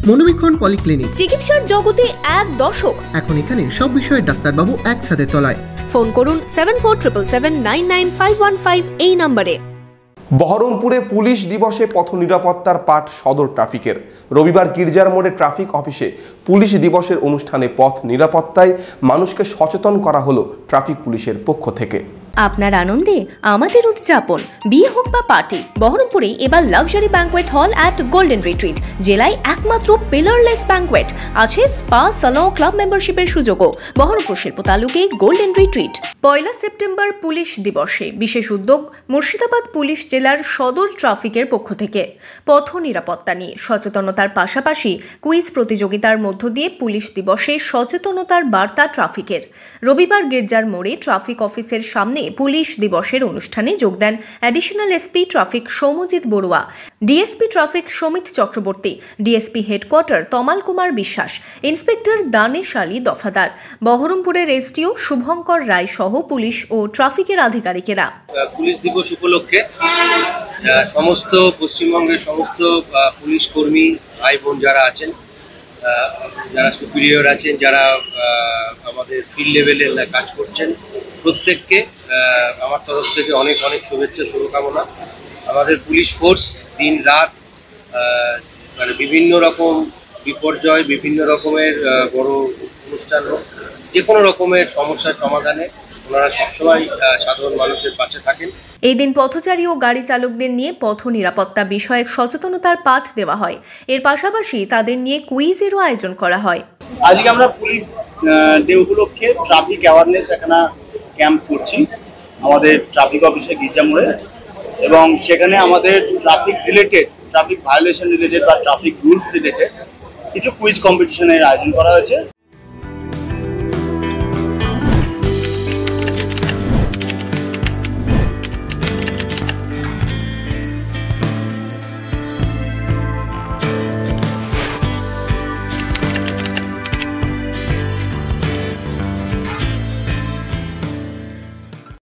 মনোবীক্ষণ polyclinic, চিকিৎসার জগতে এক দশক। এখন এখানে সব বিষয়ে ডাক্তারবাবু একসাথে তলায়। ফোন করুন 7477999515 এই নম্বরে। বহরমপুরে পুলিশ দিবসে পথ নিরাপত্তার পাঠ সদর ট্রাফিকের। রবিবার গির্জার মোড়ে ট্রাফিক অফিসে পুলিশ দিবসের অনুষ্ঠানে পথ নিরাপত্তায় মানুষকে সচেতন করা হলো ট্রাফিক পুলিশের পক্ষ থেকে। আপনার আনন্দে আমাদের উদযাপন। বিয়ে হোক বা পার্টি, বহরমপুরে এবার luxury banquet hall at golden retreat. জেলায় একমাত্র পিলারলেস ব্যাঙ্কোয়েট, আছে স্পা, সালন, ক্লাব মেম্বারশিপের সুযোগও। বহরমপুর শিল্প তালুকে গোল্ডেন রিট্রিট। 1 সেপ্টেম্বর পুলিশ দিবসে বিশেষ উদ্যোগ মুর্শিদাবাদ পুলিশ জেলার সদর ট্রাফিকের পক্ষ থেকে। পথ নিরাপত্তা নিয়ে সচেতনতার পাশাপাশি কুইজ প্রতিযোগিতার মধ্য দিয়ে পুলিশ দিবসে সচেতনতার বার্তা ট্রাফিকের। রবিবার গির্জার মোড়ে ট্রাফিক অফিসের সামনে পুলিশ দিবসের অনুষ্ঠানে যোগ দেন additional SP traffic Soumyajit Barua, DSP traffic Samit Chakraborty, DSP headquarter Tamal Kumar Biswas, inspector Danesh Ali দফাদার, বহরমপুরের এসডিও শুভঙ্কর রায় সহ পুলিশ ও ট্রাফিকের আধিকারিকেরা। পুলিশ দিবস উপলক্ষে সমস্ত পশ্চিমবঙ্গের সমস্ত পুলিশ কর্মী ভাই বোন যারা আছেন, যারা সুপিরিয়র আছেন, যারা আমাদের ফিল্ড লেভেলে কাজ করছেন, প্রত্যেককে আমার তরফ থেকে অনেক অনেক শুভেচ্ছা, শুভকামনা। আমাদের পুলিশ ফোর্স দিন রাত মানে বিভিন্ন রকম বিপর্যয়, বিভিন্ন রকমের বড় অনুষ্ঠান হোক, যে কোনো রকমের সমস্যার সমাধানে ওনারা সবসময় সাধারণ মানুষের পাশে থাকেন। এই দিন পথচারী ও গাড়ি চালকদের নিয়ে পথ নিরাপত্তা বিষয়ক সচেতনতার পাঠ দেওয়া হয়। এর পাশাপাশি তাদের নিয়ে কুইজেরও আয়োজন করা হয়। আজকে আমরা পুলিশ ডে উপলক্ষে ট্রাফিক অ্যাওয়ারনেস একটা ক্যাম্প করছি আমাদের ট্রাফিক অফিসে গির্জা মোড়ে, এবং সেখানে আমাদের traffic related, traffic violation related বা ট্রাফিক রুলস রিলেটেড কিছু কুইজ কম্পিটিশনের আয়োজন করা হয়েছে।